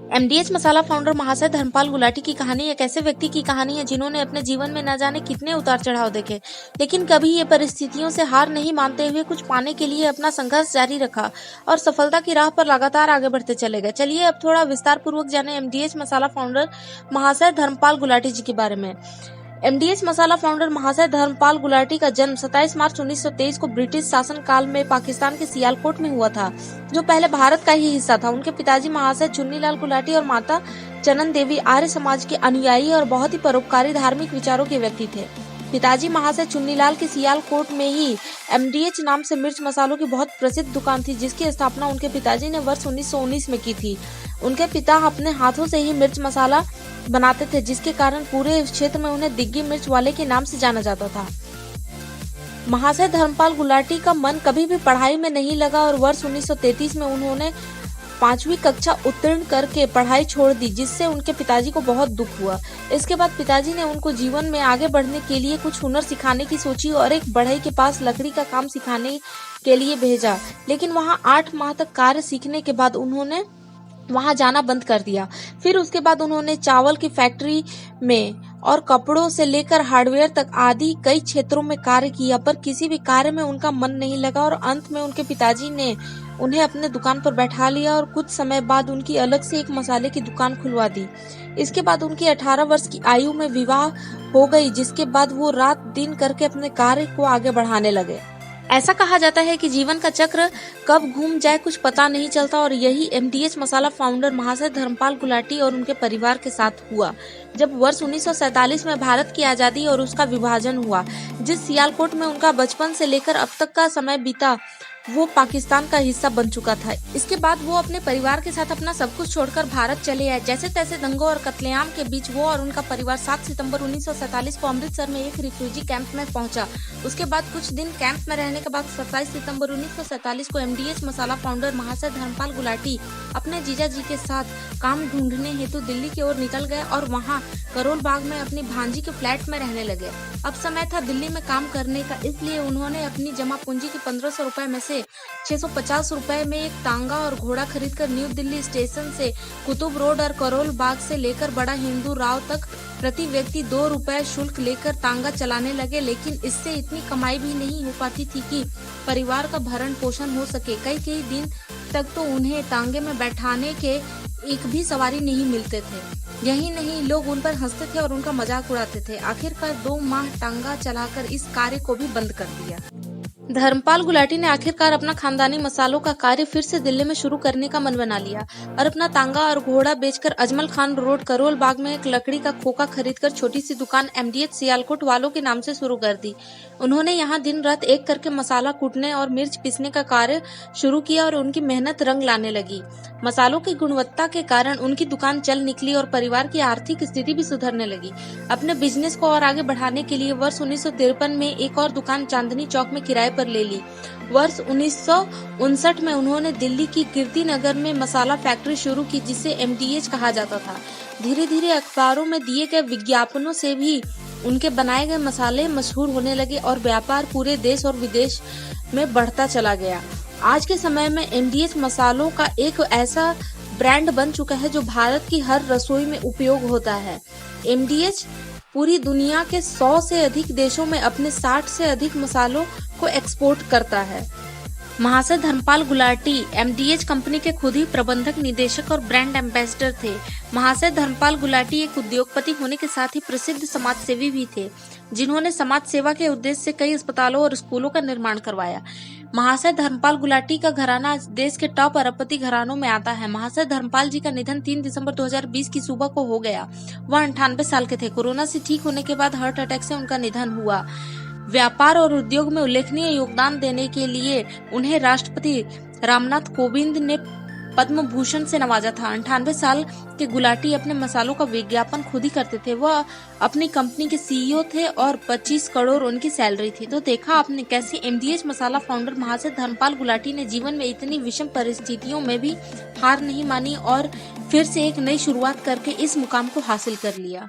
एमडीएच मसाला founder महाशय धर्मपाल गुलाटी की कहानी एक ऐसे व्यक्ति की कहानी है जिन्होंने अपने जीवन में न जाने कितने उतार चढ़ाव देखे, लेकिन कभी ये परिस्थितियों से हार नहीं मानते हुए कुछ पाने के लिए अपना संघर्ष जारी रखा और सफलता की राह पर लगातार आगे बढ़ते चले गए। चलिए अब थोड़ा विस्तार पूर्वक जाने एमडीएच मसाला फाउंडर महाशय धर्मपाल गुलाटी जी के बारे में। एमडीएच मसाला फाउंडर महाशय धर्मपाल गुलाटी का जन्म 27 मार्च 1923 को ब्रिटिश शासन काल में पाकिस्तान के सियालकोट में हुआ था, जो पहले भारत का ही हिस्सा था। उनके पिताजी महाशय चुन्नीलाल गुलाटी और माता चनन देवी आर्य समाज के अनुयायी और बहुत ही परोपकारी धार्मिक विचारों के व्यक्ति थे। पिताजी महाशय चुन्नीलाल के सियालकोट में ही एमडीएच नाम से मिर्च मसालों की बहुत प्रसिद्ध दुकान थी, जिसकी स्थापना उनके पिताजी ने वर्ष 1919 में की थी। उनके पिता अपने हाथों से ही मिर्च मसाला बनाते थे, जिसके कारण पूरे क्षेत्र में उन्हें दिग्गी मिर्च वाले के नाम से जाना जाता था। महाशय धर्मपाल गुलाटी का मन कभी भी पढ़ाई में नहीं लगा और वर्ष 1933 में उन्होंने 5वीं कक्षा उत्तीर्ण करके पढ़ाई छोड़ दी, जिससे उनके पिताजी को बहुत दुख हुआ। इसके बाद पिताजी ने उनको जीवन में आगे बढ़ने के लिए कुछ हुनर सिखाने की सोची और एक बढ़ई के पास लकड़ी का काम सिखाने के लिए भेजा, लेकिन वहां 8 माह तक कार्य सीखने के बाद उन्होंने वहां जाना बंद कर दिया। फिर उसके बाद उन्होंने चावल की फैक्ट्री में और कपड़ों से लेकर हार्डवेयर तक आदि कई क्षेत्रों में कार्य किया, पर किसी भी कार्य में उनका मन नहीं लगा और अंत में उनके पिताजी ने उन्हें अपने दुकान पर बैठा लिया और कुछ समय बाद उनकी अलग से एक मसाले की दुकान खुलवा दी। इसके बाद उनकी 18 वर्ष की आयु में विवाह हो गई, जिसके बाद वो रात दिन करके अपने कार्य को आगे बढ़ाने लगे। ऐसा कहा जाता है कि जीवन का चक्र कब घूम जाए कुछ पता नहीं चलता, और यही एमडीएच मसाला फाउंडर महाशय धर्मपाल गुलाटी और उनके परिवार के साथ हुआ, जब वर्ष 1947 में भारत की आजादी और उसका विभाजन हुआ। जिस सियालकोट में उनका बचपन से लेकर अब तक का समय बीता, वो पाकिस्तान का हिस्सा बन चुका था। इसके बाद वो अपने परिवार के साथ अपना सब कुछ छोड़कर भारत चले आए। जैसे तैसे दंगों और कत्लेआम के बीच वो और उनका परिवार 7 सितंबर 1947 को अमृतसर में एक रिफ्यूजी कैंप में पहुंचा। उसके बाद कुछ दिन कैंप में रहने के बाद 27 सितंबर 1947 को एमडीएच मसाला फाउंडर महाशय धर्मपाल गुलाटी अपने जीजा जी के साथ काम ढूंढने हेतु दिल्ली की ओर निकल गए और वहाँ करोल बाग में अपनी भांजी के फ्लैट में रहने लगे। अब समय था दिल्ली में काम करने का, इसलिए उन्होंने अपनी जमा पूंजी के 1500 रुपए में से 650 रुपए में एक तांगा और घोड़ा खरीदकर न्यू दिल्ली स्टेशन से कुतुब रोड और करोल बाग से लेकर बड़ा हिंदू राव तक प्रति व्यक्ति 2 रुपए शुल्क लेकर तांगा चलाने लगे। लेकिन इससे इतनी कमाई भी नहीं हो पाती थी कि परिवार का भरण पोषण हो सके। कई दिन तक तो उन्हें तांगे में बैठाने के एक भी सवारी नहीं मिलते थे। यही नहीं, लोग उन पर हंसते थे और उनका मजाक उड़ाते थे। आखिरकार 2 माह तांगा चलाकर इस कार्य को भी बंद कर दिया। धर्मपाल गुलाटी ने आखिरकार अपना खानदानी मसालों का कार्य फिर से दिल्ली में शुरू करने का मन बना लिया और अपना तांगा और घोड़ा बेचकर अजमल खान रोड करोल बाग में एक लकड़ी का खोखा खरीदकर छोटी सी दुकान एमडीएच सियालकोट वालों के नाम से शुरू कर दी। उन्होंने यहाँ दिन रात एक करके मसाला कूटने और मिर्च पीसने का कार्य शुरू किया और उनकी मेहनत रंग लाने लगी। मसालों की गुणवत्ता के कारण उनकी दुकान चल निकली और परिवार की आर्थिक स्थिति भी सुधरने लगी। अपने बिजनेस को और आगे बढ़ाने के लिए वर्ष 1953 में एक और दुकान चांदनी चौक में किराए पर ले ली। वर्ष 1959 में उन्होंने दिल्ली की कीर्ति नगर में मसाला फैक्ट्री शुरू की, जिसे एमडीएच कहा जाता था। धीरे धीरे अखबारों में दिए गए विज्ञापनों से भी उनके बनाए गए मसाले मशहूर होने लगे और व्यापार पूरे देश और विदेश में बढ़ता चला गया। आज के समय में एमडीएच मसालों का एक ऐसा ब्रांड बन चुका है जो भारत की हर रसोई में उपयोग होता है। एमडीएच पूरी दुनिया के 100 से अधिक देशों में अपने 60 से अधिक मसालों को एक्सपोर्ट करता है। महाशय धर्मपाल गुलाटी एमडीएच कंपनी के खुद ही प्रबंधक, निदेशक और ब्रांड एम्बेसडर थे। महाशय धर्मपाल गुलाटी एक उद्योगपति होने के साथ ही प्रसिद्ध समाजसेवी भी थे, जिन्होंने समाज सेवा के उद्देश्य से कई अस्पतालों और स्कूलों का निर्माण करवाया। महाशय धर्मपाल गुलाटी का घराना देश के टॉप अरबपति घरानों में आता है। महाशय धर्मपाल जी का निधन 3 दिसंबर 2020 की सुबह को हो गया। वह 98 साल के थे। कोरोना से ठीक होने के बाद हार्ट अटैक से उनका निधन हुआ। व्यापार और उद्योग में उल्लेखनीय योगदान देने के लिए उन्हें राष्ट्रपति रामनाथ कोविंद ने पद्म भूषण से नवाजा था। 98 साल के गुलाटी अपने मसालों का विज्ञापन खुद ही करते थे। वह अपनी कंपनी के सीईओ थे और 25 करोड़ उनकी सैलरी थी। तो देखा आपने कैसे एमडीएच मसाला फाउंडर महाशय धर्मपाल गुलाटी ने जीवन में इतनी विषम परिस्थितियों में भी हार नहीं मानी और फिर से एक नई शुरुआत करके इस मुकाम को हासिल कर लिया।